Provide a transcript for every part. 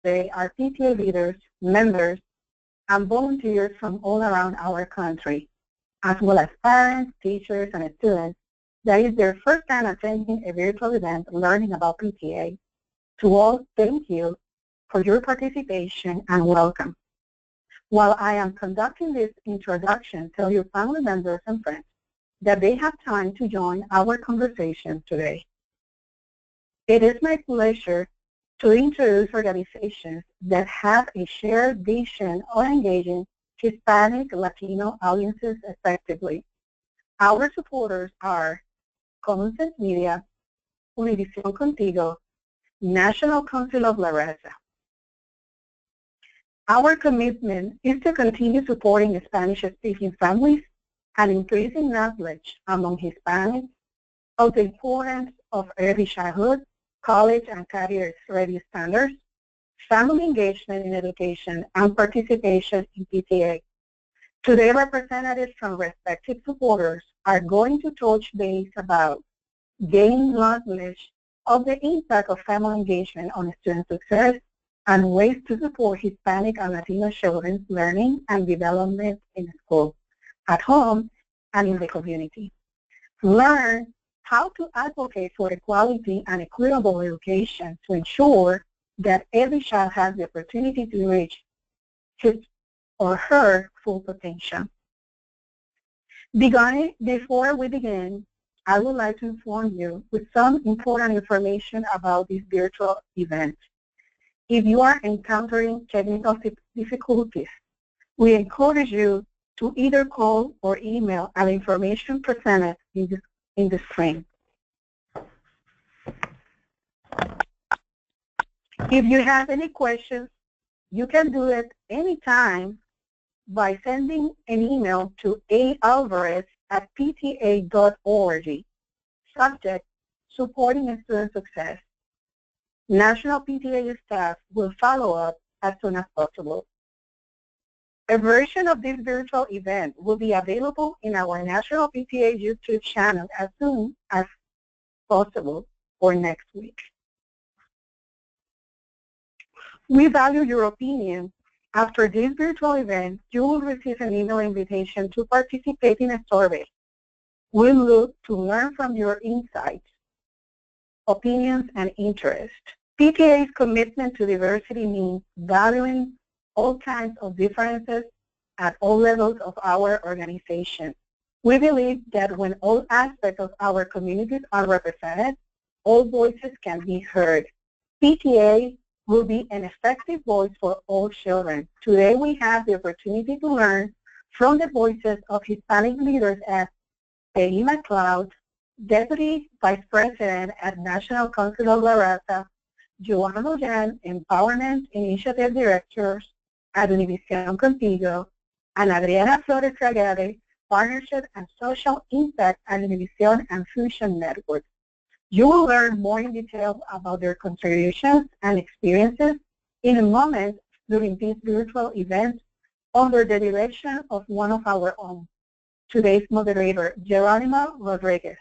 today are PTA leaders, members, and volunteers from all around our country, as well as parents, teachers, and students that is their first time attending a virtual event learning about PTA. To all, thank you for your participation and welcome. While I am conducting this introduction, tell your family members and friends that they have time to join our conversation today. It is my pleasure to introduce organizations that have a shared vision of engaging Hispanic, Latino audiences effectively. Our supporters are Common Sense Media, Univision Contigo, National Council of La Raza. Our commitment is to continue supporting Spanish-speaking families and increasing knowledge among Hispanics of the importance of early childhood, college and career-ready standards, family engagement in education, and participation in PTA. Today, representatives from respective supporters are going to touch base about gaining knowledge of the impact of family engagement on student success and ways to support Hispanic and Latino children's learning and development in school, at home, and in the community. Learn how to advocate for equality and equitable education to ensure that every child has the opportunity to reach his or her full potential. Before we begin, I would like to inform you with some important information about this virtual event. If you are encountering technical difficulties, we encourage you to either call or email the information presented in the screen. If you have any questions, you can do it anytime by sending an email to aalvarez@pta.org. Subject, supporting student success. National PTA staff will follow up as soon as possible. A version of this virtual event will be available in our National PTA YouTube channel as soon as possible or next week. We value your opinion. After this virtual event, you will receive an email invitation to participate in a survey. We look to learn from your insights, opinions, and interests. PTA's commitment to diversity means valuing all kinds of differences at all levels of our organization. We believe that when all aspects of our communities are represented, all voices can be heard. PTA will be an effective voice for all children. Today we have the opportunity to learn from the voices of Hispanic leaders as Peggy McLeod, Deputy Vice President at National Council of La Raza, Joanna Moyan, Empowerment Initiative Directors at Univision Contigo, and Adriana Flores Fragade, Partnership and Social Impact at Univision and Fusion Network. You will learn more in detail about their contributions and experiences in a moment during this virtual event under the direction of one of our own, today's moderator, Geronimo Rodriguez.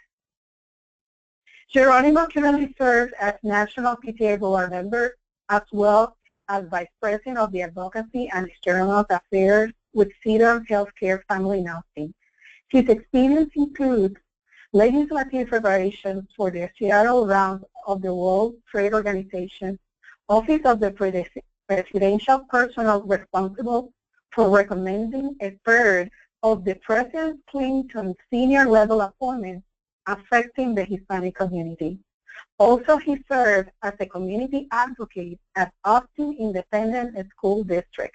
Geronimo currently serves as National PTA Board member as well as Vice President of the Advocacy and External Affairs with Cedar Healthcare Family Nursing. His experience includes legislative preparations for the Seattle round of the World Trade Organization, Office of the Presidential Personnel responsible for recommending a third of the President Clinton's senior level appointments affecting the Hispanic community. Also, he served as a community advocate at Austin Independent School District.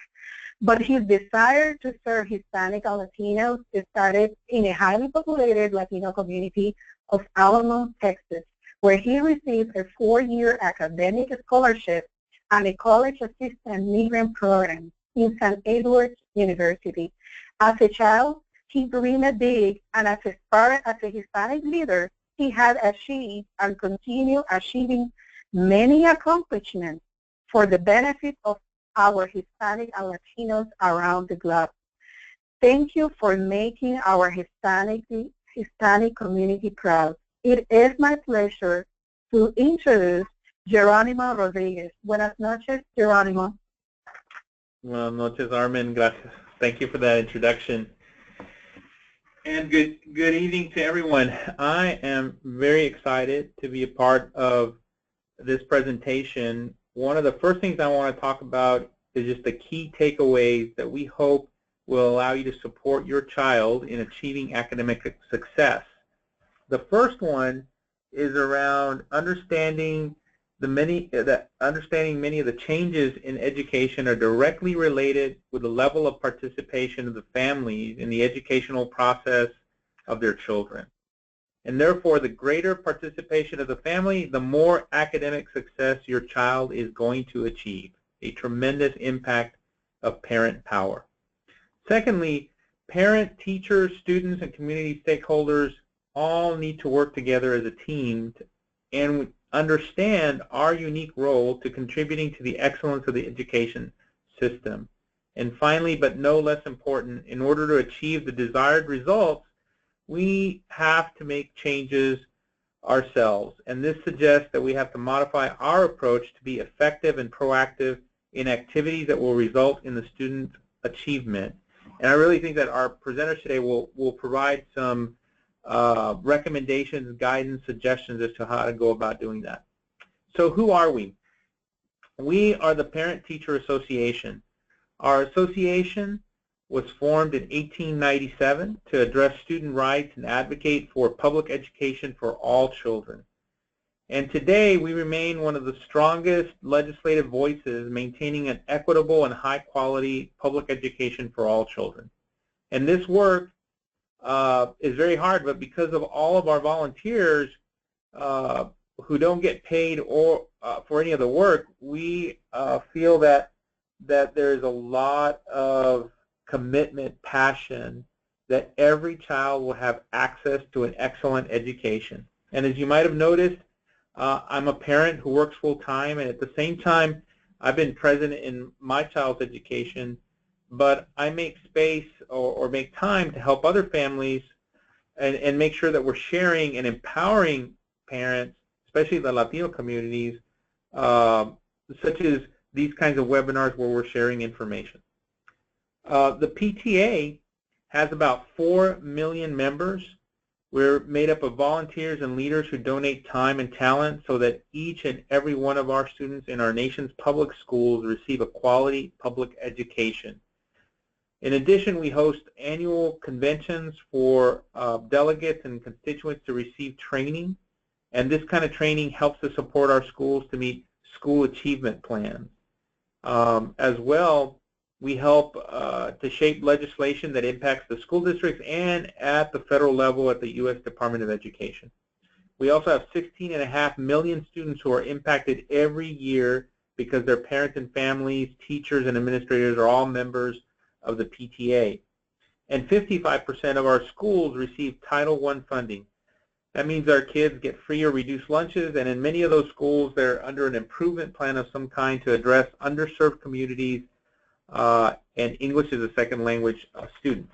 But his desire to serve Hispanic and Latinos started in a highly populated Latino community of Alamo, Texas, where he received a 4-year academic scholarship and a college assistant migrant program in St. Edward's University. As a child, he dreamed big, and as a Hispanic leader, he had achieved and continued achieving many accomplishments for the benefit of our Hispanic and Latinos around the globe. Thank you for making our Hispanic community proud. It is my pleasure to introduce Geronimo Rodriguez. Buenas noches, Geronimo. Buenas noches, Armin. Gracias. Thank you for that introduction. And good evening to everyone. I am very excited to be a part of this presentation. One of the first things I want to talk about is just the key takeaways that we hope will allow you to support your child in achieving academic success. The first one is around understanding many of the changes in education are directly related with the level of participation of the families in the educational process of their children. And therefore, the greater participation of the family, the more academic success your child is going to achieve, a tremendous impact of parent power. Secondly, parent, teachers, students, and community stakeholders all need to work together as a team and understand our unique role to contributing to the excellence of the education system. And finally, but no less important, in order to achieve the desired results, we have to make changes ourselves. And this suggests that we have to modify our approach to be effective and proactive in activities that will result in the student's achievement. And I really think that our presenters today will provide some recommendations, guidance, suggestions as to how to go about doing that. So who are we? We are the Parent-Teacher Association. Our association was formed in 1897 to address student rights and advocate for public education for all children. And today we remain one of the strongest legislative voices maintaining an equitable and high-quality public education for all children. And this work is very hard, but because of all of our volunteers who don't get paid or for any of the work, we feel that there's a lot of commitment, passion, that every child will have access to an excellent education. And as you might have noticed, I'm a parent who works full-time, and at the same time, I've been present in my child's education, but I make space or make time to help other families and make sure that we're sharing and empowering parents, especially the Latino communities, such as these kinds of webinars where we're sharing information. The PTA has about 4 million members. We're made up of volunteers and leaders who donate time and talent so that each and every one of our students in our nation's public schools receive a quality public education. In addition, we host annual conventions for delegates and constituents to receive training, and this kind of training helps to support our schools to meet school achievement plans. As well, we help to shape legislation that impacts the school districts and at the federal level at the U.S. Department of Education. We also have 16.5 million students who are impacted every year because their parents and families, teachers, and administrators are all members of the PTA. And 55% of our schools receive Title I funding. That means our kids get free or reduced lunches, and in many of those schools, they're under an improvement plan of some kind to address underserved communities and English as a second language students.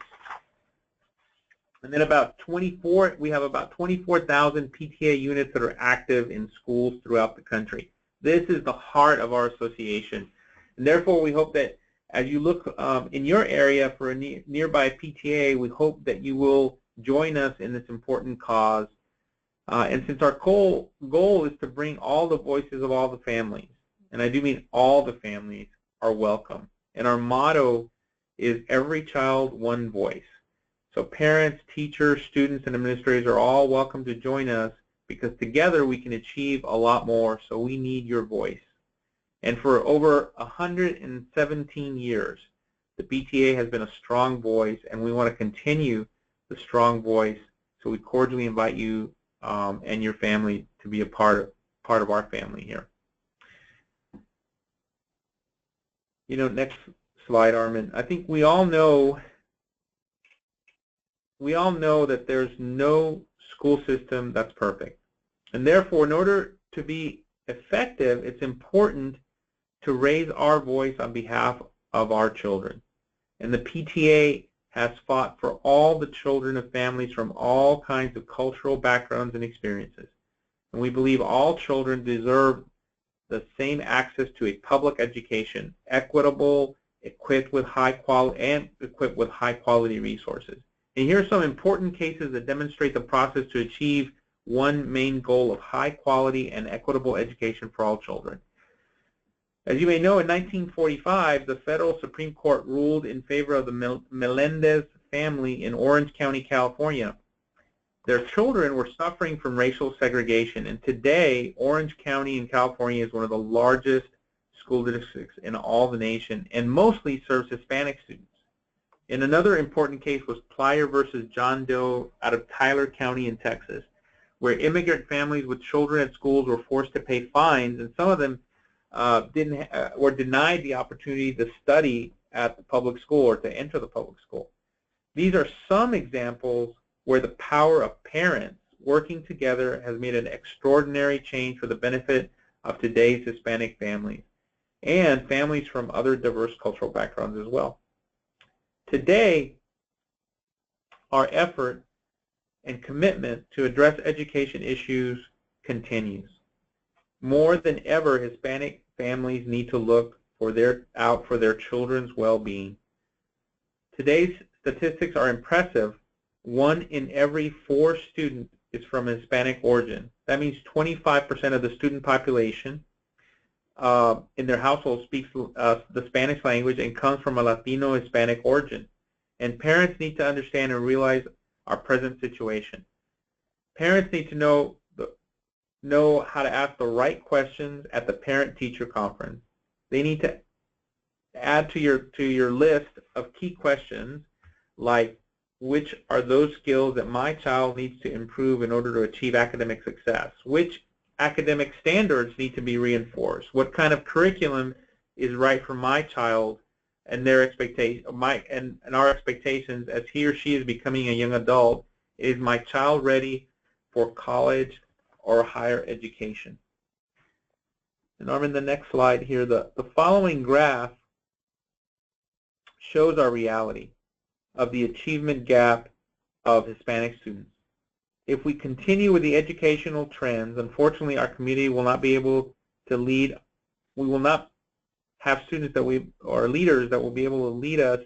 And then we have about 24,000 PTA units that are active in schools throughout the country. This is the heart of our association. And therefore, we hope that as you look in your area for a nearby PTA, we hope that you will join us in this important cause. And since our goal is to bring all the voices of all the families, and I do mean all the families, are welcome. And our motto is every child, one voice. So parents, teachers, students, and administrators are all welcome to join us because together we can achieve a lot more, so we need your voice. And for over 117 years, the PTA has been a strong voice, and we want to continue the strong voice, so we cordially invite you and your family to be a part of our family here. You know, next slide, Armin. I think we all know that there's no school system that's perfect. And therefore, in order to be effective, it's important to raise our voice on behalf of our children. And the PTA has fought for all the children of families from all kinds of cultural backgrounds and experiences. And we believe all children deserve the same access to a public education, equitable, equipped with high quality resources. And here are some important cases that demonstrate the process to achieve one main goal of high quality and equitable education for all children. As you may know, in 1945, the Federal Supreme Court ruled in favor of the Melendez family in Orange County, California. Their children were suffering from racial segregation, and today Orange County in California is one of the largest school districts in all the nation and mostly serves Hispanic students. And another important case was Plyer versus John Doe out of Tyler County in Texas, where immigrant families with children at schools were forced to pay fines, and some of them were denied the opportunity to study at the public school or to enter the public school. These are some examples where the power of parents working together has made an extraordinary change for the benefit of today's Hispanic families and families from other diverse cultural backgrounds as well. Today, our effort and commitment to address education issues continues. More than ever, Hispanic families need to look out for their children's well-being. Today's statistics are impressive. 1 in every 4 students is from Hispanic origin. That means 25% of the student population in their household speaks the Spanish language and comes from a Latino Hispanic origin. And parents need to understand and realize our present situation. Parents need to know how to ask the right questions at the parent-teacher conference. They need to add to your list of key questions like, which are those skills that my child needs to improve in order to achieve academic success? Which academic standards need to be reinforced? What kind of curriculum is right for my child and their expectation, and our expectations as he or she is becoming a young adult? Is my child ready for college or higher education? And Norman, the next slide here, the following graph shows our reality of the achievement gap of Hispanic students. If we continue with the educational trends, unfortunately our community will not be able to lead. We will not have students or leaders that will be able to lead us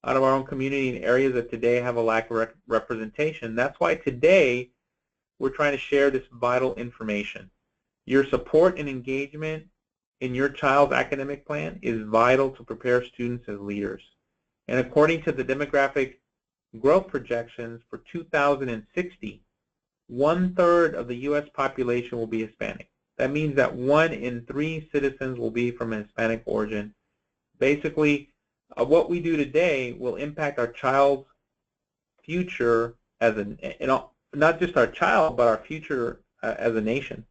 out of our own community in areas that today have a lack of representation. That's why today we're trying to share this vital information. Your support and engagement in your child's academic plan is vital to prepare students as leaders. And according to the demographic growth projections for 2060, 1/3 of the U.S. population will be Hispanic. That means that 1 in 3 citizens will be from a Hispanic origin. Basically, what we do today will impact our child's future as not just our child, but our future as a nation.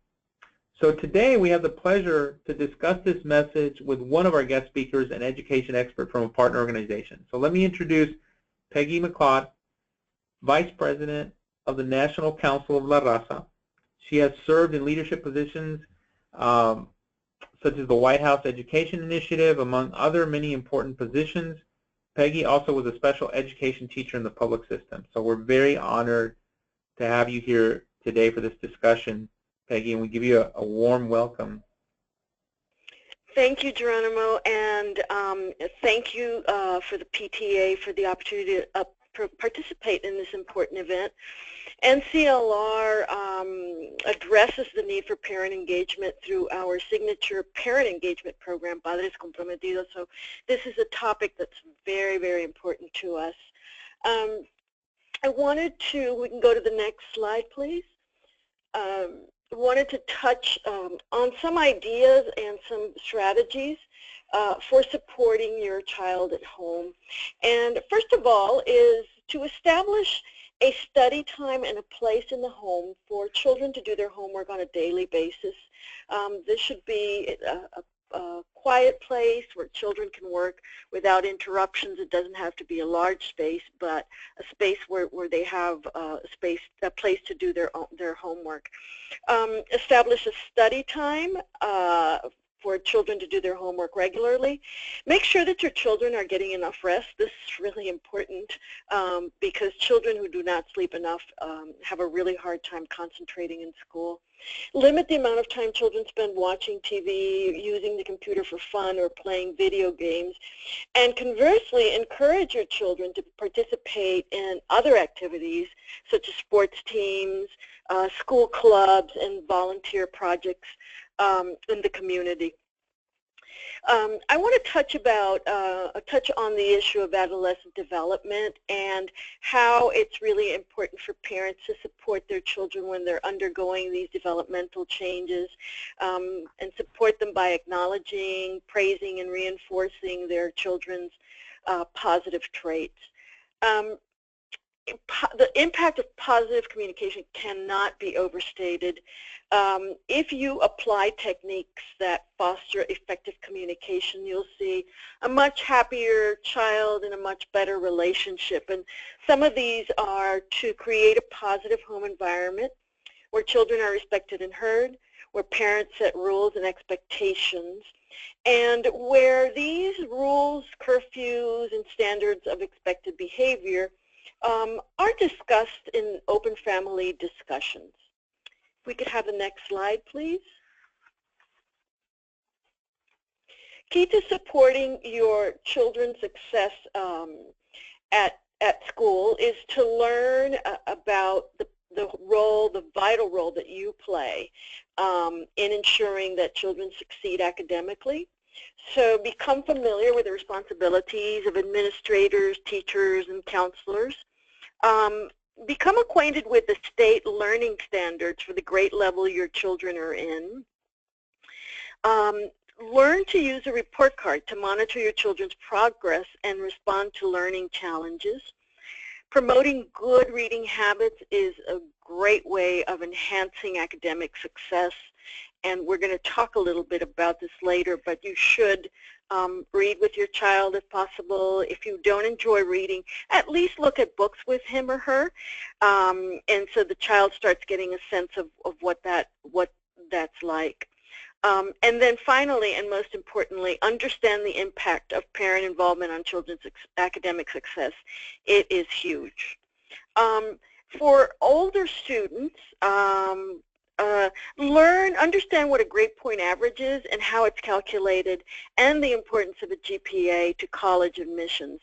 So today we have the pleasure to discuss this message with one of our guest speakers, an education expert from a partner organization. So let me introduce Peggy McLeod, Vice President of the National Council of La Raza. She has served in leadership positions such as the White House Education Initiative, among other many important positions. Peggy also was a special education teacher in the public system. So we're very honored to have you here today for this discussion, Peggy, and we give you a warm welcome. Thank you, Geronimo, and thank you for the PTA for the opportunity to participate in this important event. NCLR addresses the need for parent engagement through our signature parent engagement program, Padres Comprometidos. So this is a topic that's very, very important to us. I wanted to, we can go to the next slide, please. Wanted to touch on some ideas and some strategies for supporting your child at home. And first of all is to establish a study time and a place in the home for children to do their homework on a daily basis. This should be a quiet place where children can work without interruptions. It doesn't have to be a large space, but a space where they have a place to do their homework. Establish a study time for children to do their homework regularly. Make sure that your children are getting enough rest. This is really important because children who do not sleep enough have a really hard time concentrating in school. Limit the amount of time children spend watching TV, using the computer for fun, or playing video games. And conversely, encourage your children to participate in other activities such as sports teams, school clubs, and volunteer projects in the community. I want to touch on the issue of adolescent development and how it's really important for parents to support their children when they're undergoing these developmental changes, and support them by acknowledging, praising, and reinforcing their children's positive traits. The impact of positive communication cannot be overstated. If you apply techniques that foster effective communication, you'll see a much happier child and a much better relationship. And some of these are to create a positive home environment where children are respected and heard, where parents set rules and expectations, and where these rules, curfews, and standards of expected behavior are discussed in open family discussions. If we could have the next slide, please. Key to supporting your children's success at school is to learn about the vital role that you play in ensuring that children succeed academically. So become familiar with the responsibilities of administrators, teachers, and counselors. Become acquainted with the state learning standards for the grade level your children are in. Learn to use a report card to monitor your children's progress and respond to learning challenges. Promoting good reading habits is a great way of enhancing academic success, and we're going to talk a little bit about this later, but you should read with your child if possible. If you don't enjoy reading, at least look at books with him or her, and so the child starts getting a sense of what that's like. And then finally, and most importantly, understand the impact of parent involvement on children's academic success. It is huge. For older students, understand what a grade point average is and how it's calculated, and the importance of a GPA to college admissions.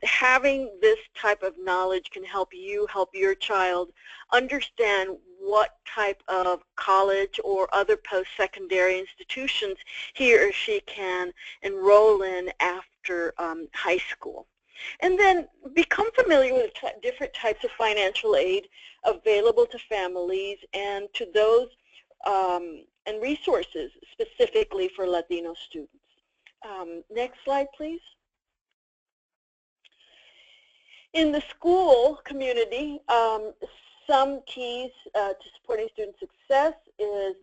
Having this type of knowledge can help you help your child understand what type of college or other post-secondary institutions he or she can enroll in after high school. And then become familiar with different types of financial aid available to families and to those and resources specifically for Latino students. Next slide, please. In the school community, some keys to supporting student success is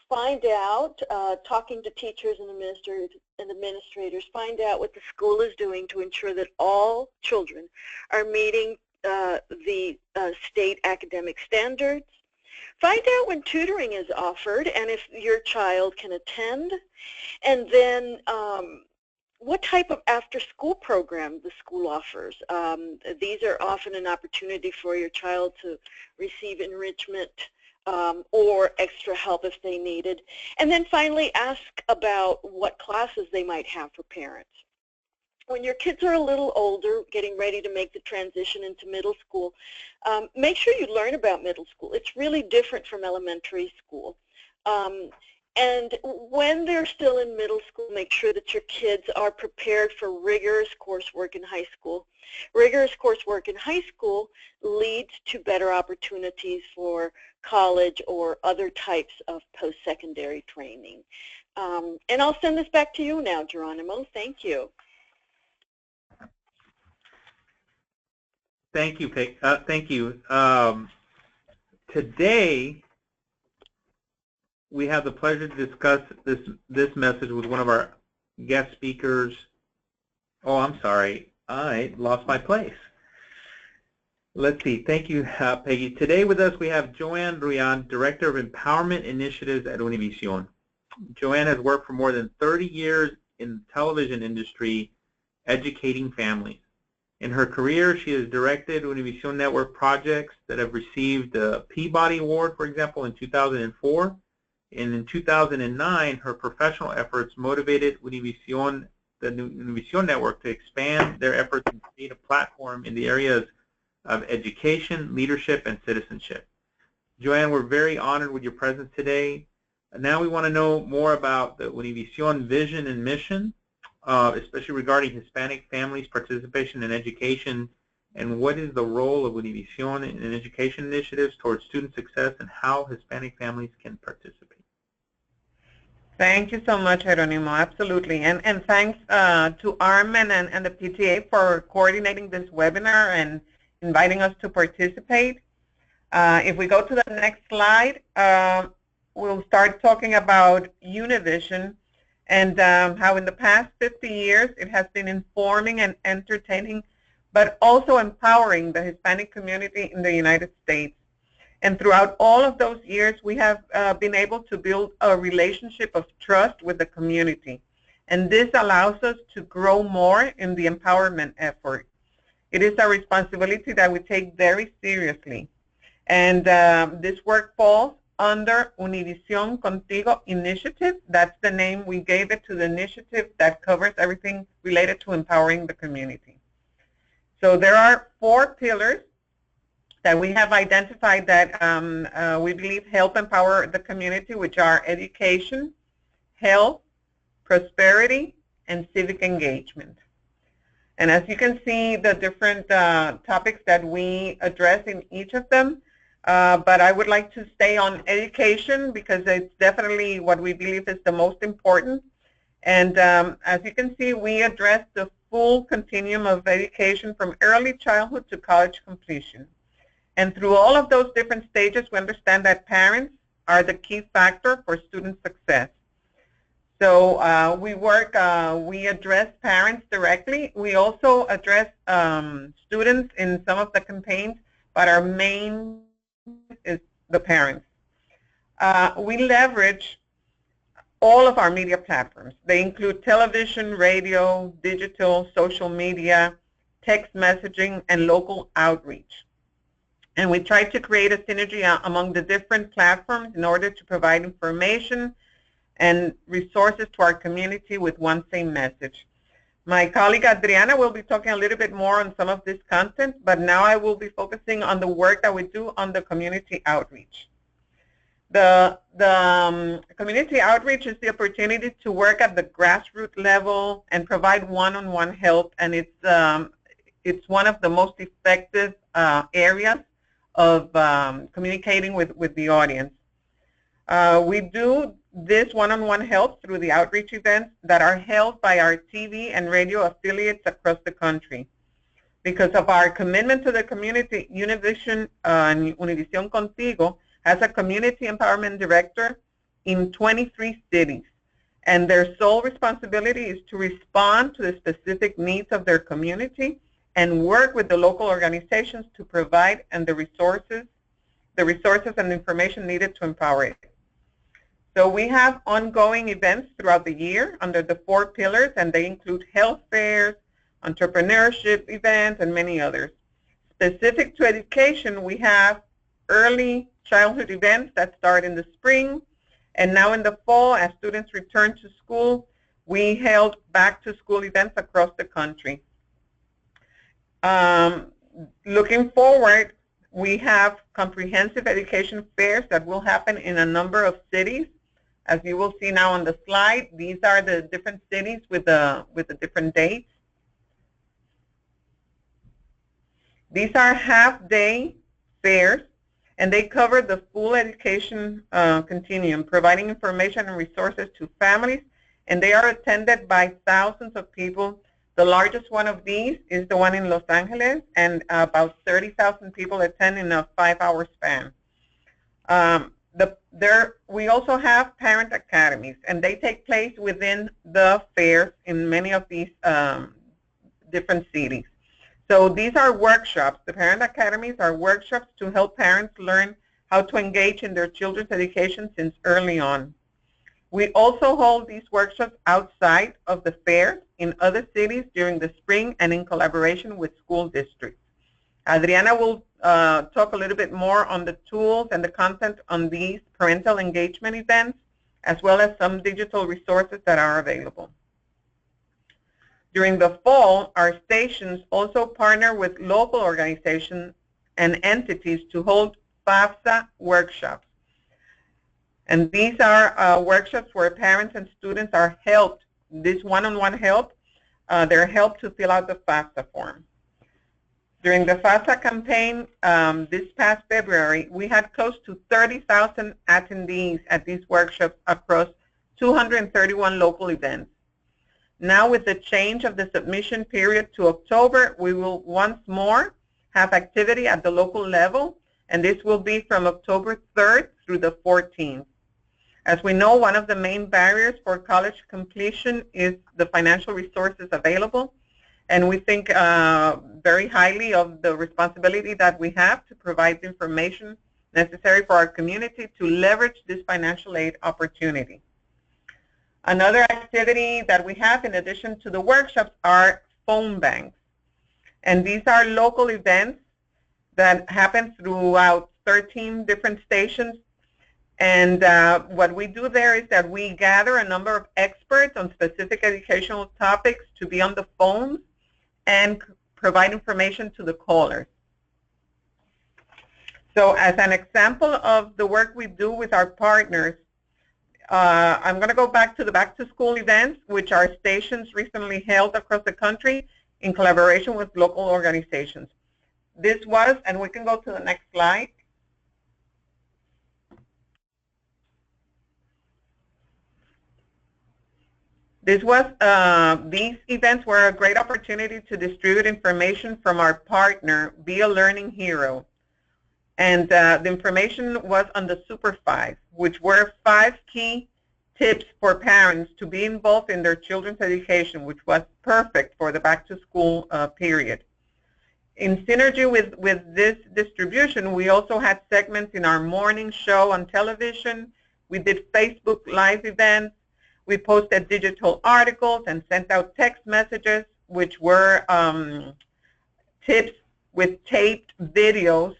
find out, talking to teachers and administrators, find out what the school is doing to ensure that all children are meeting the state academic standards. Find out when tutoring is offered and if your child can attend, and then what type of after-school program the school offers. These are often an opportunity for your child to receive enrichment or extra help if they need it. And then finally, ask about what classes they might have for parents. When your kids are a little older, getting ready to make the transition into middle school, make sure you learn about middle school. It's really different from elementary school. And when they're still in middle school, make sure that your kids are prepared for rigorous coursework in high school. Rigorous coursework in high school leads to better opportunities for college or other types of post-secondary training. And I'll send this back to you now, Geronimo. Thank you. Thank you, Peg. Thank you. Today, we have the pleasure to discuss this message with one of our guest speakers. Oh, I'm sorry. I lost my place. Let's see. Thank you, Peggy. Today with us we have Joanne Ruyan, Director of Empowerment Initiatives at Univision. Joanne has worked for more than 30 years in the television industry educating families. In her career, she has directed Univision Network projects that have received the Peabody Award, for example, in 2004. And in 2009, her professional efforts motivated the Univision Network to expand their efforts and create a platform in the areas of education, leadership, and citizenship. Joanne, we're very honored with your presence today. Now we want to know more about the Univision vision and mission, especially regarding Hispanic families' participation in education, and what is the role of Univision in education initiatives towards student success and how Hispanic families can participate. Thank you so much, Jeronimo. Absolutely. And thanks to Armen and the PTA for coordinating this webinar and inviting us to participate. If we go to the next slide, we'll start talking about Univision and how in the past 50 years it has been informing and entertaining, but also empowering the Hispanic community in the United States. And throughout all of those years, we have been able to build a relationship of trust with the community. And this allows us to grow more in the empowerment effort. It is a responsibility that we take very seriously. And this work falls under Univision Contigo initiative. That's the name we gave it to the initiative that covers everything related to empowering the community. So there are 4 pillars that we have identified that we believe help empower the community, which are education, health, prosperity, and civic engagement. And as you can see, the different topics that we address in each of them, but I would like to stay on education because it's definitely what we believe is the most important. And as you can see, we address the full continuum of education from early childhood to college completion. And through all of those different stages, we understand that parents are the key factor for student success. So we address parents directly. We also address students in some of the campaigns, but our main is the parents. We leverage all of our media platforms. They include television, radio, digital, social media, text messaging, and local outreach. And we try to create a synergy among the different platforms in order to provide information and resources to our community with one same message. My colleague Adriana will be talking a little bit more on some of this content, but now I will be focusing on the work that we do on the community outreach. The community outreach is the opportunity to work at the grassroots level and provide one-on-one help, and it's one of the most effective areas of communicating with the audience. We do this one-on-one help through the outreach events that are held by our TV and radio affiliates across the country. Because of our commitment to the community, Univision Contigo has a community empowerment director in 23 cities. And their sole responsibility is to respond to the specific needs of their community and work with the local organizations to provide the resources and information needed to empower it. So we have ongoing events throughout the year under the 4 pillars, and they include health fairs, entrepreneurship events, and many others. Specific to education, we have early childhood events that start in the spring, and now in the fall, as students return to school, we held back-to-school events across the country. Looking forward, we have comprehensive education fairs that will happen in a number of cities. As you will see now on the slide, these are the different cities with the different dates. These are half-day fairs, and they cover the full education continuum, providing information and resources to families, and they are attended by thousands of people. The largest one of these is the one in Los Angeles, and about 30,000 people attend in a 5-hour span. We also have parent academies, and they take place within the fairs in many of these different cities. So these are workshops. The parent academies are workshops to help parents learn how to engage in their children's education since early on. We also hold these workshops outside of the fair in other cities during the spring and in collaboration with school districts. Adriana will talk a little bit more on the tools and the content on these parental engagement events, as well as some digital resources that are available. During the fall, our stations also partner with local organizations and entities to hold FAFSA workshops. And these are workshops where parents and students are helped, this one-on-one help, they're helped to fill out the FAFSA form. During the FAFSA campaign this past February, we had close to 30,000 attendees at these workshops across 231 local events. Now, with the change of the submission period to October, we will once more have activity at the local level, and this will be from October 3rd through the 14th. As we know, one of the main barriers for college completion is the financial resources available, and we think very highly of the responsibility that we have to provide the information necessary for our community to leverage this financial aid opportunity. Another activity that we have in addition to the workshops are phone banks. And these are local events that happen throughout 13 different stations. And what we do there is that we gather a number of experts on specific educational topics to be on the phones and provide information to the callers. So as an example of the work we do with our partners, I'm going to go back to the back-to-school events, which our stations recently held across the country in collaboration with local organizations. This was, and we can go to the next slide. These events were a great opportunity to distribute information from our partner, Be a Learning Hero. And the information was on the Super 5, which were 5 key tips for parents to be involved in their children's education, which was perfect for the back-to-school period. In synergy with this distribution, we also had segments in our morning show on television. We did Facebook Live events. We posted digital articles and sent out text messages, which were tips with taped videos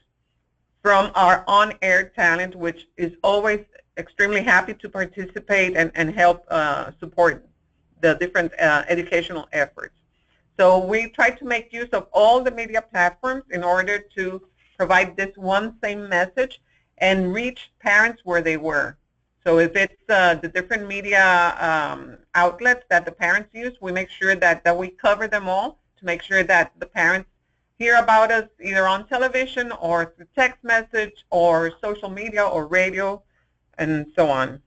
from our on-air talent, which is always extremely happy to participate and help support the different educational efforts. So we try to make use of all the media platforms in order to provide this one same message and reach parents where they were. So if it's the different media outlets that the parents use, we make sure that we cover them all to make sure that the parents hear about us either on television or through text message or social media or radio and so on.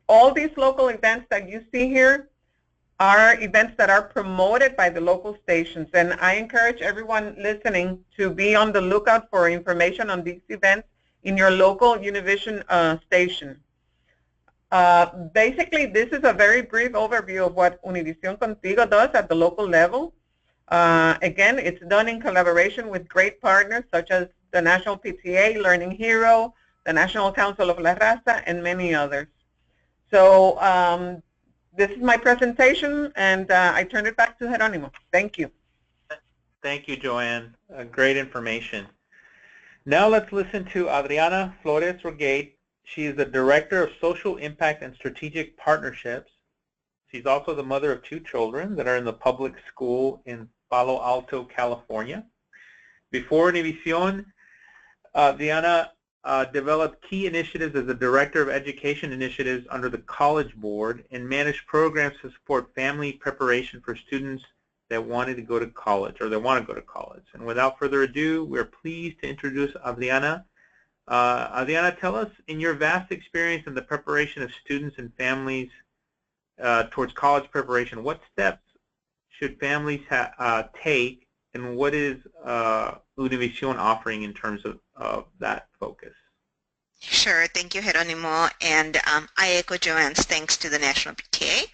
All these local events that you see here are events that are promoted by the local stations, and I encourage everyone listening to be on the lookout for information on these events in your local Univision station. Basically, this is a very brief overview of what Univision Contigo does at the local level. Again, it's done in collaboration with great partners such as the National PTA, Learning Hero, the National Council of La Raza, and many others. So this is my presentation, and I turn it back to Jeronimo. Thank you. Thank you, Joanne. Great information. Now let's listen to Adriana Flores Rogate. She is the Director of Social Impact and Strategic Partnerships. She's also the mother of 2 children that are in the public school in Palo Alto, California. Before Univision, Adriana developed key initiatives as the Director of Education Initiatives under the College Board and managed programs to support family preparation for students that wanted to go to college or that want to go to college. And without further ado, we're pleased to introduce Adriana. Adriana, tell us, in your vast experience in the preparation of students and families towards college preparation, what steps should families take, and what is Univision offering in terms of that focus? Sure. Thank you, Jeronimo. And I echo Joanne's thanks to the National PTA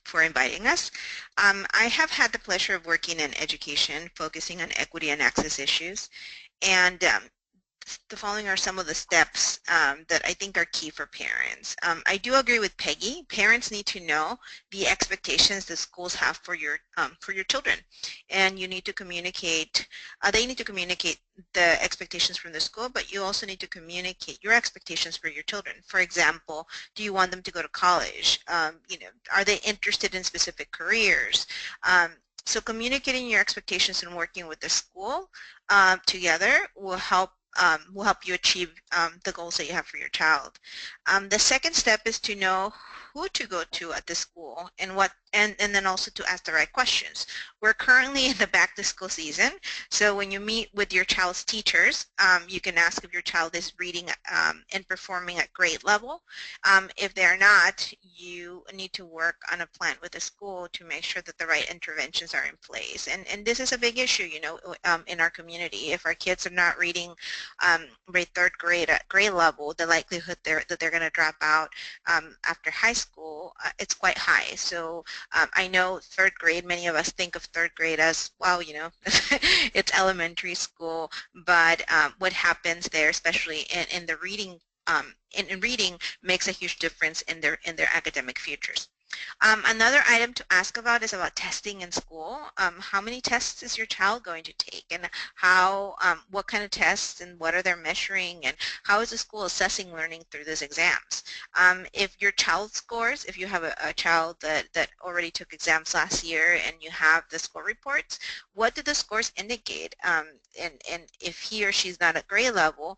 for inviting us. I have had the pleasure of working in education, focusing on equity and access issues. And the following are some of the steps that I think are key for parents. I do agree with Peggy. Parents need to know the expectations that schools have for your children, and you need to communicate. They need to communicate the expectations from the school, but you also need to communicate your expectations for your children. For example, do you want them to go to college? Are they interested in specific careers? So communicating your expectations and working with the school together will help you achieve the goals that you have for your child. The second step is to know who to go to at the school and then also to ask the right questions. We're currently in the back to school season, so when you meet with your child's teachers, you can ask if your child is reading and performing at grade level. If they're not, you need to work on a plan with the school to make sure that the right interventions are in place. And this is a big issue, in our community. If our kids are not reading third grade at grade level, the likelihood that they're going to drop out after high school, it's quite high. So I know third grade, many of us think of third grade as, well, it's elementary school, but what happens there, especially in the reading, in reading, makes a huge difference in their academic futures. Another item to ask about is about testing in school. How many tests is your child going to take, and what kind of tests, and what are they measuring, and how is the school assessing learning through these exams? If your child scores, if you have a child that already took exams last year and you have the score reports, what do the scores indicate? And if he or she's not at grade level,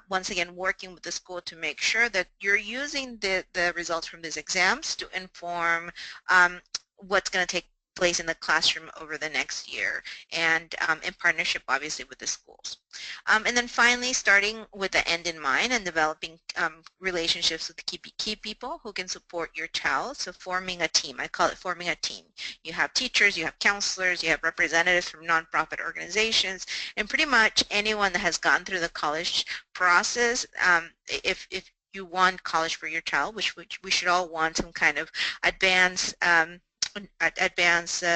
once again, working with the school to make sure that you're using the results from these exams to inform what's going to take place in the classroom over the next year, and in partnership, obviously, with the schools. And then finally, starting with the end in mind and developing relationships with key people who can support your child. So forming a team. I call it forming a team. You have teachers, you have counselors, you have representatives from nonprofit organizations, and pretty much anyone that has gone through the college process. If you want college for your child, which we should all want some kind of advanced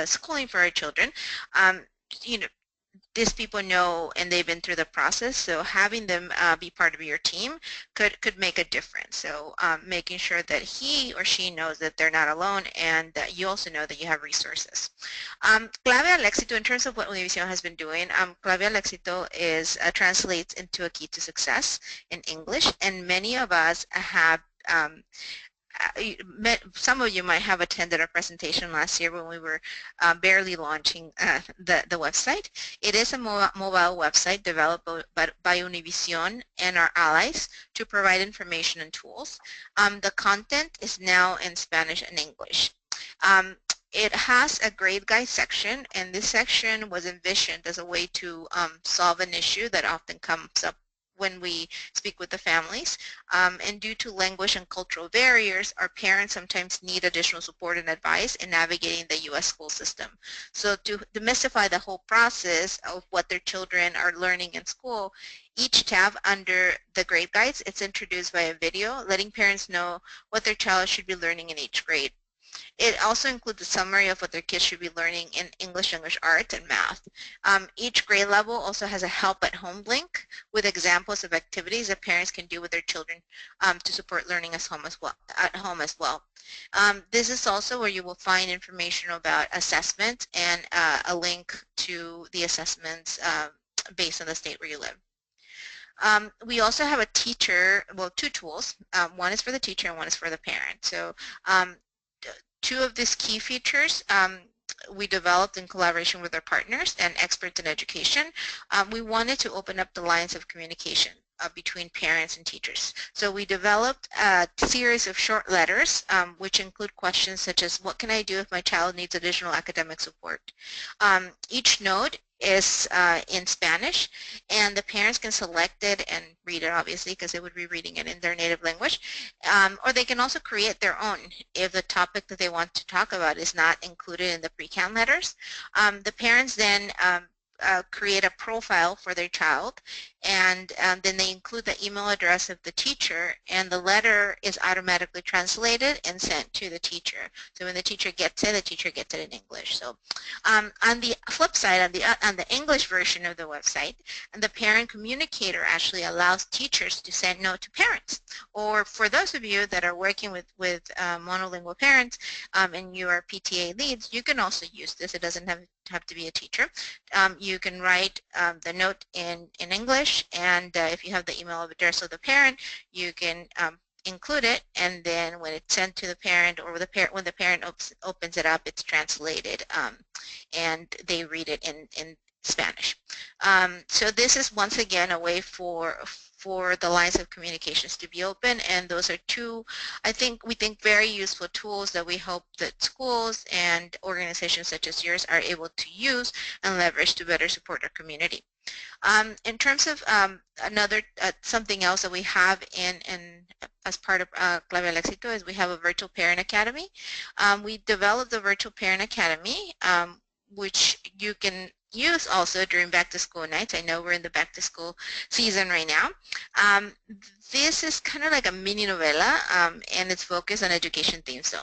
schooling for our children. These people know and they've been through the process, so having them be part of your team could make a difference. So making sure that he or she knows that they're not alone, and that you also know that you have resources. Clave al éxito, in terms of what Univision has been doing, Clave al éxito translates into a key to success in English, and many of us have some of you might have attended our presentation last year when we were barely launching the website. It is a mobile website developed by Univision and our allies to provide information and tools. The content is now in Spanish and English. It has a grade guide section, and this section was envisioned as a way to solve an issue that often comes up when we speak with the families. And due to language and cultural barriers, our parents sometimes need additional support and advice in navigating the U.S. school system. So to demystify the whole process of what their children are learning in school, each tab under the grade guides, it's introduced by a video letting parents know what their child should be learning in each grade. It also includes a summary of what their kids should be learning in English, arts, and math. Each grade level also has a help at home link with examples of activities that parents can do with their children to support learning at home as well. This is also where you will find information about assessment and a link to the assessments based on the state where you live. We also have a two tools. One is for the teacher and one is for the parent. So two of these key features we developed in collaboration with our partners and experts in education. We wanted to open up the lines of communication between parents and teachers. So we developed a series of short letters which include questions such as, what can I do if my child needs additional academic support? Each note is in Spanish, and the parents can select it and read it, obviously, because they would be reading it in their native language, or they can also create their own if the topic that they want to talk about is not included in the pre-can letters. The parents then create a profile for their child, and then they include the email address of the teacher, and the letter is automatically translated and sent to the teacher. So when the teacher gets it in English. So on the flip side, on the English version of the website, and the parent communicator actually allows teachers to send note to parents. Or for those of you that are working with monolingual parents and you are PTA leads, you can also use this. It doesn't have to be a teacher. You can write the note in English, and if you have the email address of the parent, you can include it, and then when it's sent to the parent, or when the parent opens it up, it's translated and they read it in Spanish. So this is once again a way for the lines of communications to be open, and those are two, we think very useful tools that we hope that schools and organizations such as yours are able to use and leverage to better support our community. In terms of something else that we have as part of Clave al Éxito is we have a virtual parent academy. We developed the virtual parent academy, which you can use also during back-to-school nights. I know we're in the back-to-school season right now. This is kind of like a mini novella, and it's focused on education themes. So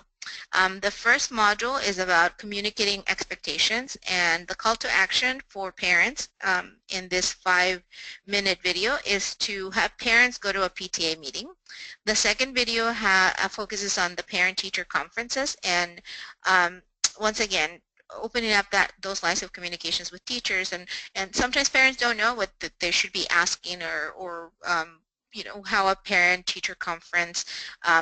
the first module is about communicating expectations, and the call to action for parents in this 5-minute video is to have parents go to a PTA meeting. The second video focuses on the parent-teacher conferences, and once again, opening up those lines of communications with teachers, and sometimes parents don't know what they should be asking, or you know, how a parent-teacher conference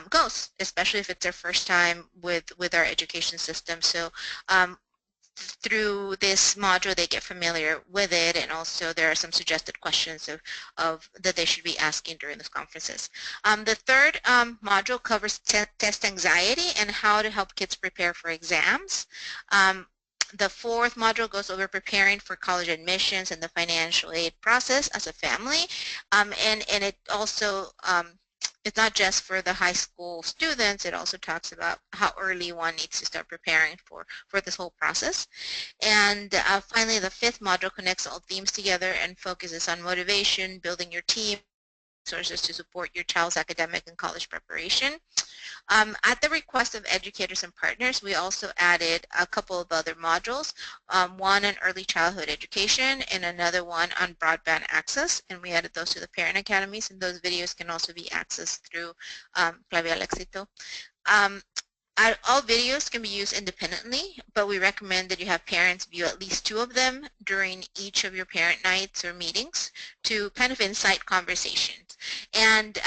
goes, especially if it's their first time with our education system. So through this module they get familiar with it, and also there are some suggested questions that they should be asking during those conferences. The third module covers test anxiety and how to help kids prepare for exams. The fourth module goes over preparing for college admissions and the financial aid process as a family, and it also it's not just for the high school students. It also talks about how early one needs to start preparing for this whole process. And finally, the fifth module connects all themes together and focuses on motivation, building your team, resources to support your child's academic and college preparation. At the request of educators and partners, we also added a couple of other modules, one on early childhood education and another one on broadband access, and we added those to the parent academies, and those videos can also be accessed through Clave al Éxito. All videos can be used independently, but we recommend that you have parents view at least 2 of them during each of your parent nights or meetings to kind of incite conversations. And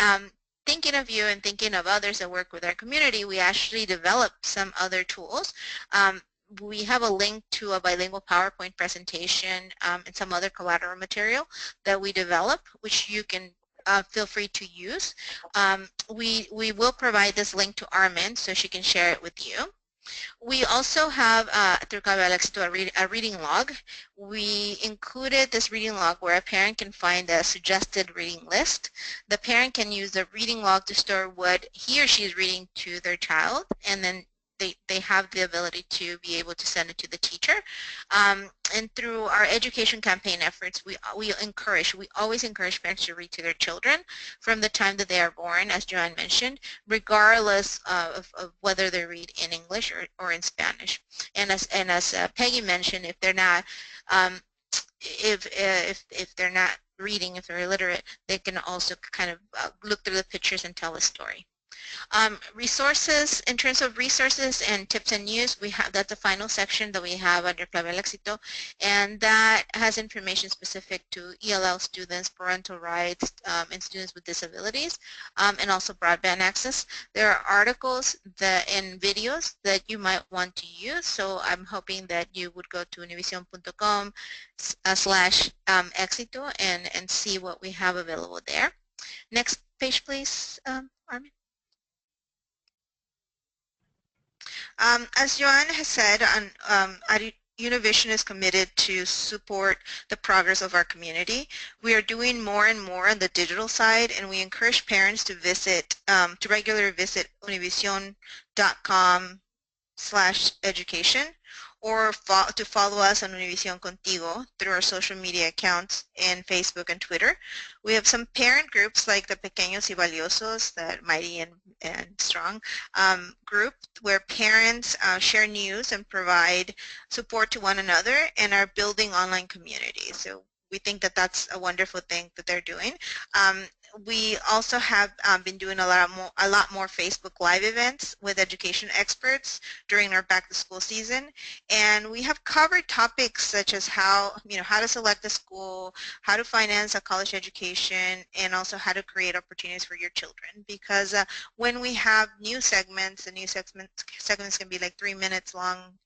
thinking of you and thinking of others that work with our community, we actually developed some other tools. We have a link to a bilingual PowerPoint presentation and some other collateral material that we develop, which you can feel free to use. We will provide this link to Armin so she can share it with you. We also have, through Clave al Éxito, a reading log. We included this reading log where a parent can find a suggested reading list. The parent can use the reading log to store what he or she is reading to their child, and then they have the ability to be able to send it to the teacher. And through our education campaign efforts, we always encourage parents to read to their children from the time that they are born, as Joanne mentioned, regardless of whether they read in English or in Spanish. And as Peggy mentioned, if they're not if they're not reading, if they're illiterate, they can also kind of look through the pictures and tell a story. Resources, in terms of resources and tips and news, that's the final section that we have under Clave al Éxito, and that has information specific to ELL students, parental rights, and students with disabilities, and also broadband access. There are articles and videos that you might want to use, so I'm hoping that you would go to univision.com/éxito and see what we have available there. Next page, please, Armin. As Joanne has said, Univision is committed to support the progress of our community. We are doing more and more on the digital side, and we encourage parents to regularly visit univision.com/education, or to follow us on Univision Contigo through our social media accounts in Facebook and Twitter. We have some parent groups like the Pequeños y Valiosos, that mighty and strong group, where parents share news and provide support to one another and are building online communities. So we think that that's a wonderful thing that they're doing. We also have been doing a lot more Facebook Live events with education experts during our back-to-school season, and we have covered topics such as how to select a school, how to finance a college education, and also how to create opportunities for your children. Because when we have new segments, the new segments can be like 3 minutes long,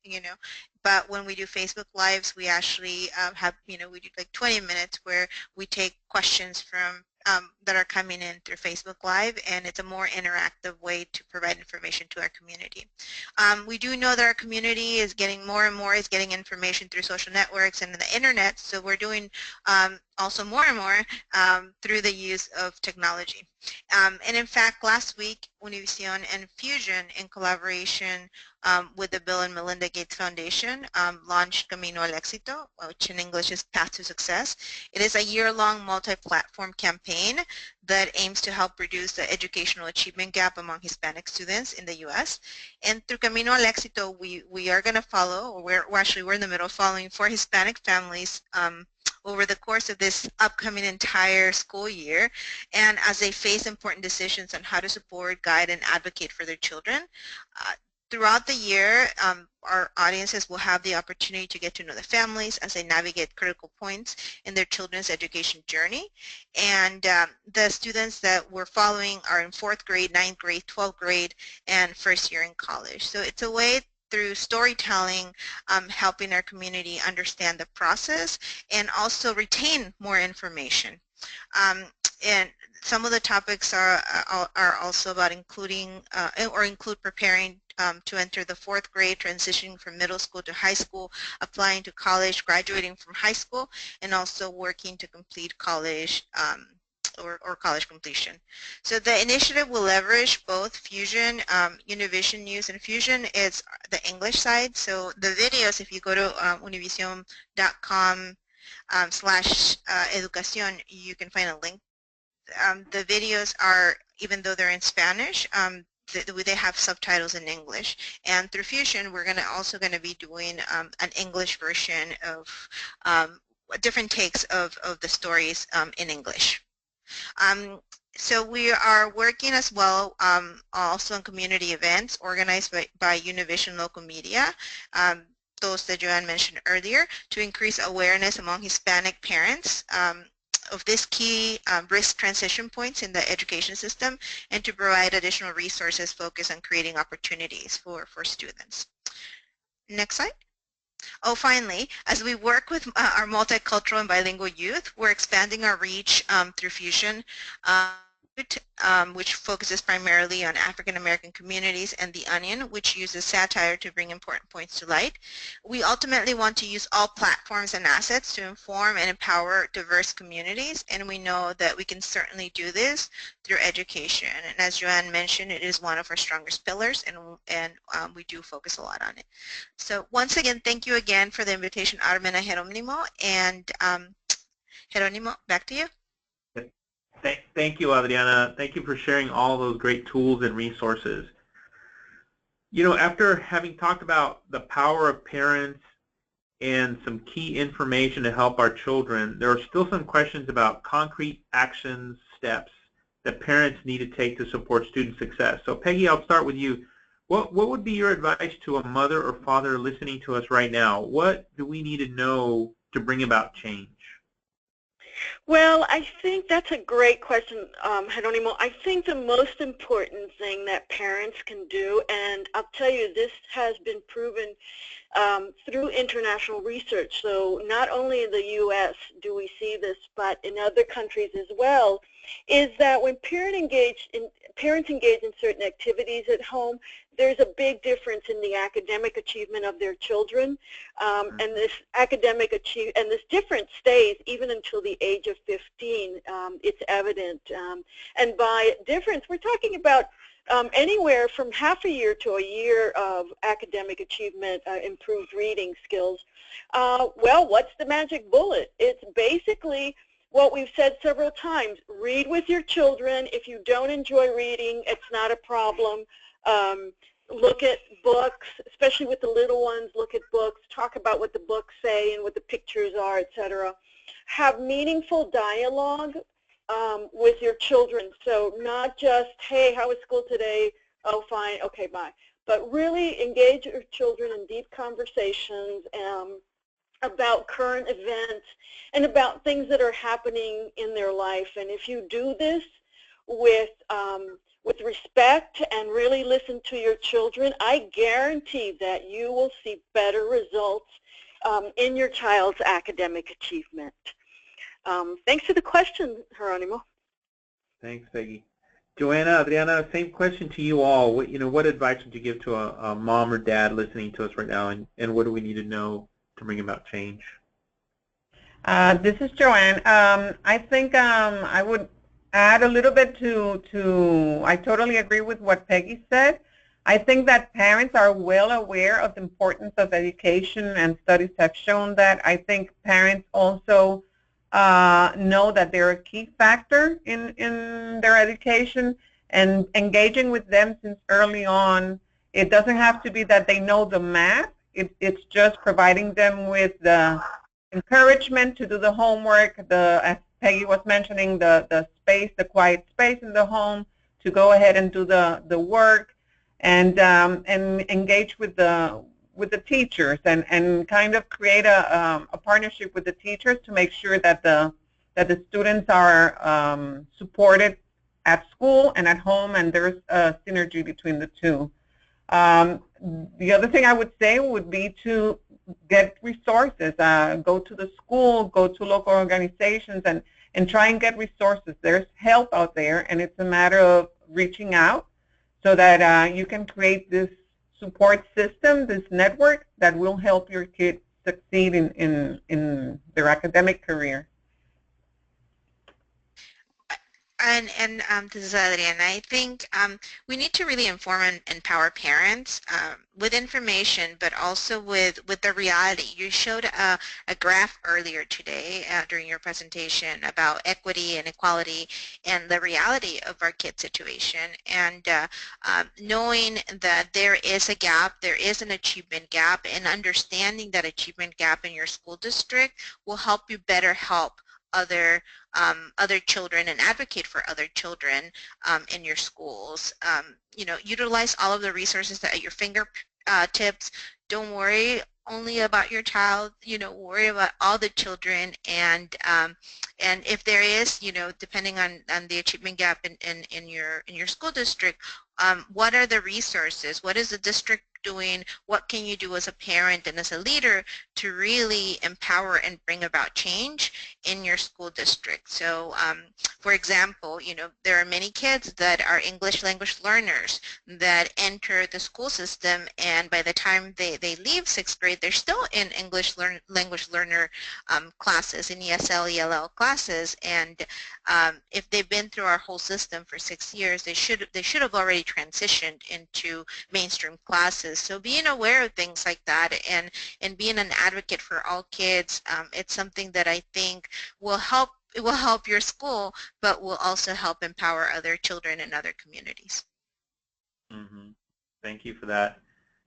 but when we do Facebook Lives, we actually have, we do like 20 minutes where we take questions from that are coming in through Facebook Live, and it's a more interactive way to provide information to our community. We do know that our community is getting more and more getting information through social networks and the internet, so we're doing also more and more through the use of technology. And in fact, last week, Univision and Fusion, in collaboration with the Bill and Melinda Gates Foundation, launched Camino al Éxito, which in English is Path to Success. It is a year-long multi-platform campaign that aims to help reduce the educational achievement gap among Hispanic students in the U.S. And through Camino al Éxito, we are going to follow, or we're in the middle of following, for Hispanic families over the course of this upcoming entire school year, and as they face important decisions on how to support, guide, and advocate for their children. Throughout the year, our audiences will have the opportunity to get to know the families as they navigate critical points in their children's education journey. And the students that we're following are in 4th grade, 9th grade, 12th grade, and first year in college. So it's a way through storytelling, helping our community understand the process and also retain more information. And some of the topics are also about include preparing to enter the 4th grade, transitioning from middle school to high school, applying to college, graduating from high school, and also working to complete college or college completion. So the initiative will leverage both Fusion, Univision News, and Fusion is the English side. So the videos, if you go to univision.com/educación, you can find a link. The videos are, even though they're in Spanish, they have subtitles in English. And through Fusion, we're also going to be doing an English version of different takes of the stories in English. So we are working as well also on community events organized by Univision Local Media, those that Joanne mentioned earlier, to increase awareness among Hispanic parents of this key risk transition points in the education system, and to provide additional resources focused on creating opportunities for students. Next slide. Oh, finally, as we work with our multicultural and bilingual youth, we're expanding our reach through Fusion, which focuses primarily on African American communities, and The Onion, which uses satire to bring important points to light. We ultimately want to use all platforms and assets to inform and empower diverse communities, and we know that we can certainly do this through education. And as Joanne mentioned, it is one of our strongest pillars, and we do focus a lot on it. So once again, thank you again for the invitation, Armen and Jerónimo, and Jerónimo, back to you. Thank you, Adriana. Thank you for sharing all those great tools and resources. After having talked about the power of parents and some key information to help our children, there are still some questions about concrete actions, steps that parents need to take to support student success. So Peggy, I'll start with you. What would be your advice to a mother or father listening to us right now? What do we need to know to bring about change? Well, I think that's a great question, Jerónimo. I think the most important thing that parents can do, and I'll tell you, this has been proven through international research. So not only in the U.S. do we see this, but in other countries as well, is that when parents engage in certain activities at home, there's a big difference in the academic achievement of their children, and this difference stays even until the age of 15. It's evident, and by difference, we're talking about anywhere from half a year to a year of academic achievement, improved reading skills. Well, what's the magic bullet? It's basically what we've said several times. Read with your children. If you don't enjoy reading, it's not a problem. Look at books, especially with the little ones. Look at books. Talk about what the books say and what the pictures are, etc. Have meaningful dialogue with your children. So not just, hey, how was school today? Oh, fine. Okay, bye. But really engage your children in deep conversations about current events and about things that are happening in their life. And if you do this with respect and really listen to your children, I guarantee that you will see better results in your child's academic achievement. Thanks for the question, Geronimo. Thanks, Peggy. Joanna, Adriana, same question to you all. What advice would you give to a mom or dad listening to us right now, and what do we need to know to bring about change? This is Joanne. I think I would add a little bit to I totally agree with what Peggy said. I think that parents are well aware of the importance of education, and studies have shown that. I think parents also know that they're a key factor in their education, and engaging with them since early on. It doesn't have to be that they know the math. It's just providing them with the encouragement to do the homework, as Peggy was mentioning, the space, the quiet space in the home to go ahead and do the work, and engage with the teachers, and kind of create a partnership with the teachers to make sure that the students are supported at school and at home, and there's a synergy between the two. The other thing I would say would be to get resources. Go to the school, go to local organizations, and try and get resources. There's help out there, and it's a matter of reaching out so that you can create this support system, this network that will help your kids succeed in their academic career. And this is Adriana. I think we need to really inform and empower parents with information, but also with the reality. You showed a graph earlier today during your presentation about equity and equality and the reality of our kids' situation, and knowing that there is a gap, there is an achievement gap, and understanding that achievement gap in your school district will help you better help other children and advocate for other children in your schools. Utilize all of the resources that are at your fingertips. Don't worry only about your child. Worry about all the children, and if there is, depending on the achievement gap in your school district, what are the resources? What is the district doing? What can you do as a parent and as a leader to really empower and bring about change in your school district? So for example, there are many kids that are English language learners that enter the school system, and by the time they leave 6th grade, they're still in English language learner classes, in ESL, ELL classes, and if they've been through our whole system for 6 years, they should have already transitioned into mainstream classes. So being aware of things like that, and being an advocate for all kids, it's something that I think will help. It will help your school, but will also help empower other children in other communities. Mm-hmm. Thank you for that.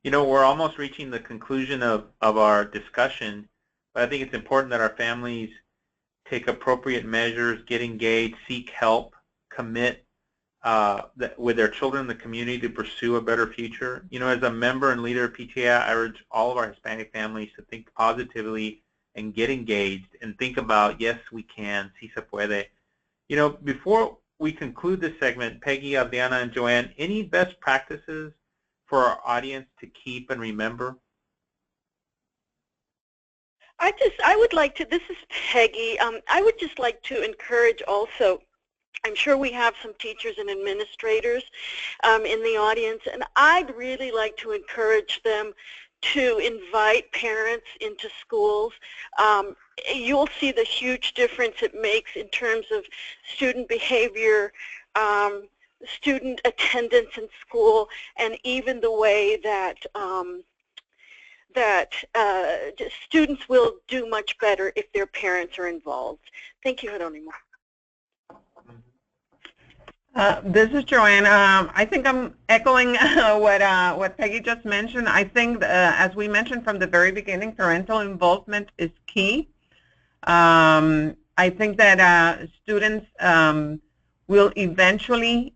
We're almost reaching the conclusion of our discussion, but I think it's important that our families take appropriate measures, get engaged, seek help, commit with their children in the community to pursue a better future. As a member and leader of PTA, I urge all of our Hispanic families to think positively and get engaged and think about, yes, we can, si se puede. Before we conclude this segment, Peggy, Adriana, and Joanne, any best practices for our audience to keep and remember? I would like to, this is Peggy, I would just like to encourage also, I'm sure we have some teachers and administrators in the audience, and I'd really like to encourage them to invite parents into schools. You'll see the huge difference it makes in terms of student behavior, student attendance in school, and even the way that students will do much better if their parents are involved. Thank you, Jeronimo. This is Joanne. I think I'm echoing what Peggy just mentioned. I think, as we mentioned from the very beginning, parental involvement is key. I think that students will eventually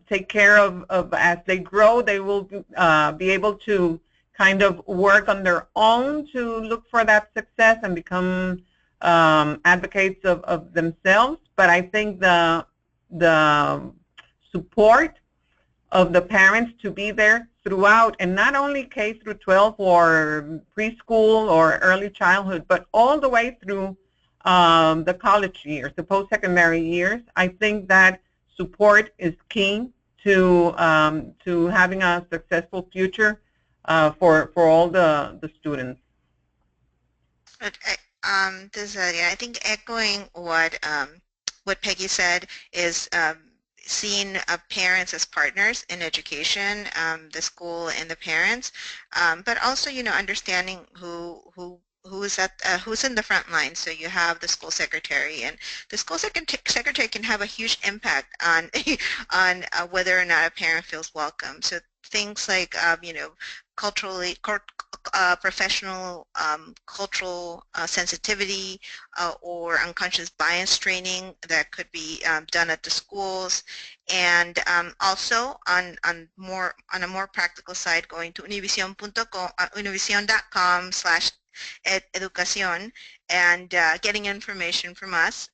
take care of as they grow. They will be able to kind of work on their own to look for that success and become advocates of themselves. But I think the support of the parents to be there throughout, and not only K through 12 or preschool or early childhood, but all the way through the college years, the post-secondary years. I think that support is key to having a successful future for all the students. I think echoing what Peggy said is seeing parents as partners in education, the school and the parents, but also, understanding who's in the front line. So you have the school secretary, and the school secretary can have a huge impact on on whether or not a parent feels welcome. So things like professional cultural sensitivity or unconscious bias training that could be done at the schools, and also on a more practical side, going to univision.com/educacion and getting information from us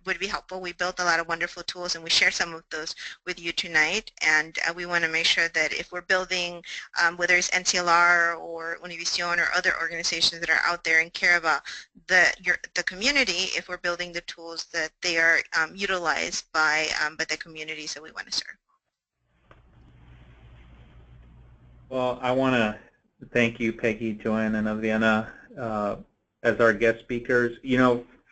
would be helpful. We built a lot of wonderful tools, and we share some of those with you tonight, and we want to make sure that if we're building, whether it's NCLR or Univision or other organizations that are out there and care about the community, if we're building the tools, that they are utilized by the communities that we want to serve. Well, I want to thank you, Peggy, Joanne, and Adriana, as our guest speakers.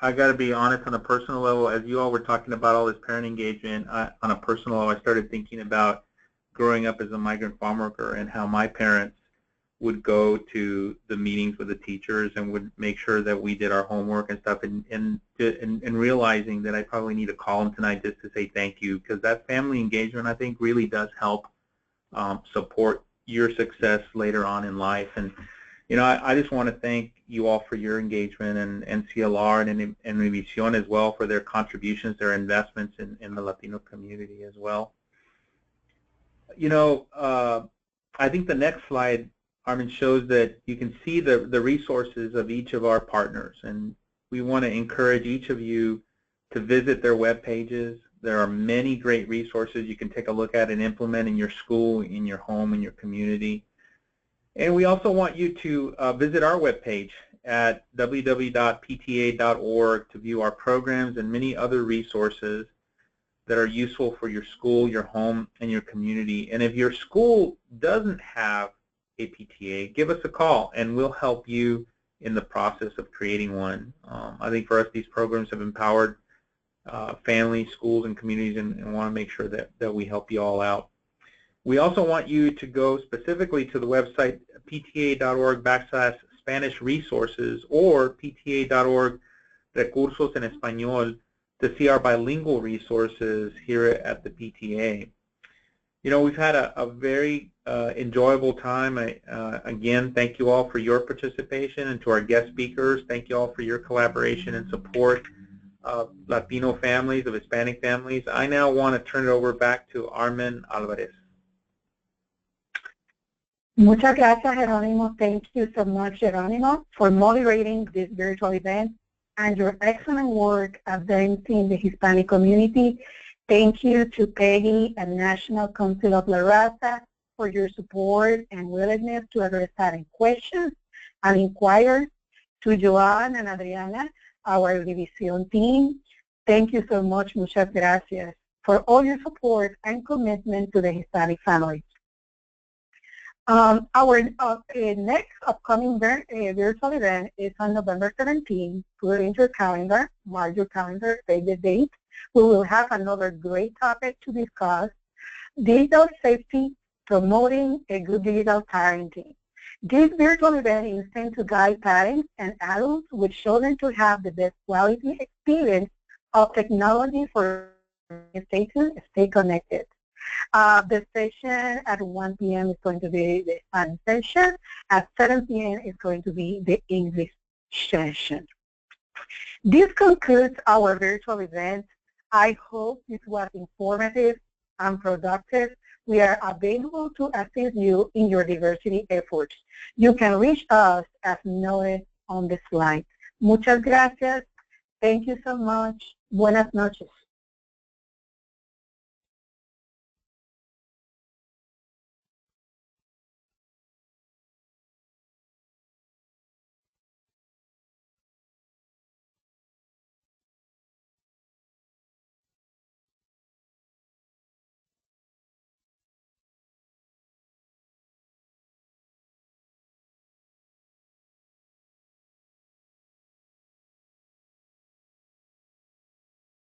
I got to be honest, on a personal level, as you all were talking about all this parent engagement, on a personal level, I started thinking about growing up as a migrant farm worker and how my parents would go to the meetings with the teachers and would make sure that we did our homework and stuff, and realizing that I probably need to call them tonight just to say thank you, because that family engagement, I think, really does help support your success later on in life. And I just want to thank you all for your engagement, and NCLR and Univision as well for their contributions, their investments in the Latino community as well. I think the next slide, Armin, shows that you can see the resources of each of our partners, and we want to encourage each of you to visit their web pages. There are many great resources you can take a look at and implement in your school, in your home, in your community. And we also want you to visit our webpage at www.pta.org to view our programs and many other resources that are useful for your school, your home, and your community. And if your school doesn't have a PTA, give us a call and we'll help you in the process of creating one. I think for us, these programs have empowered families, schools, and communities, and want to make sure that we help you all out. We also want you to go specifically to the website pta.org/Spanish resources or pta.org recursos en español to see our bilingual resources here at the PTA. We've had a very enjoyable time. Again, thank you all for your participation, and to our guest speakers, thank you all for your collaboration and support of Latino families, of Hispanic families. I now want to turn it over back to Armin Alvarez. Muchas gracias, Jerónimo. Thank you so much, Jerónimo, for moderating this virtual event and your excellent work advancing the Hispanic community. Thank you to Peggy and National Council of La Raza for your support and willingness to address any questions and inquire. To Joanne and Adriana, our Univision team, thank you so much, muchas gracias, for all your support and commitment to the Hispanic family. Our next upcoming virtual event is on November 17th. Put it into your calendar, mark your calendar, save the date. We will have another great topic to discuss, digital safety, promoting a good digital parenting. This virtual event is aimed to guide parents and adults with children to have the best quality experience of technology for stay connected. The session at 1 p.m. is going to be the Spanish session. At 7 p.m. is going to be the English session. This concludes our virtual event. I hope this was informative and productive. We are available to assist you in your diversity efforts. You can reach us as noted on the slide. Muchas gracias. Thank you so much. Buenas noches.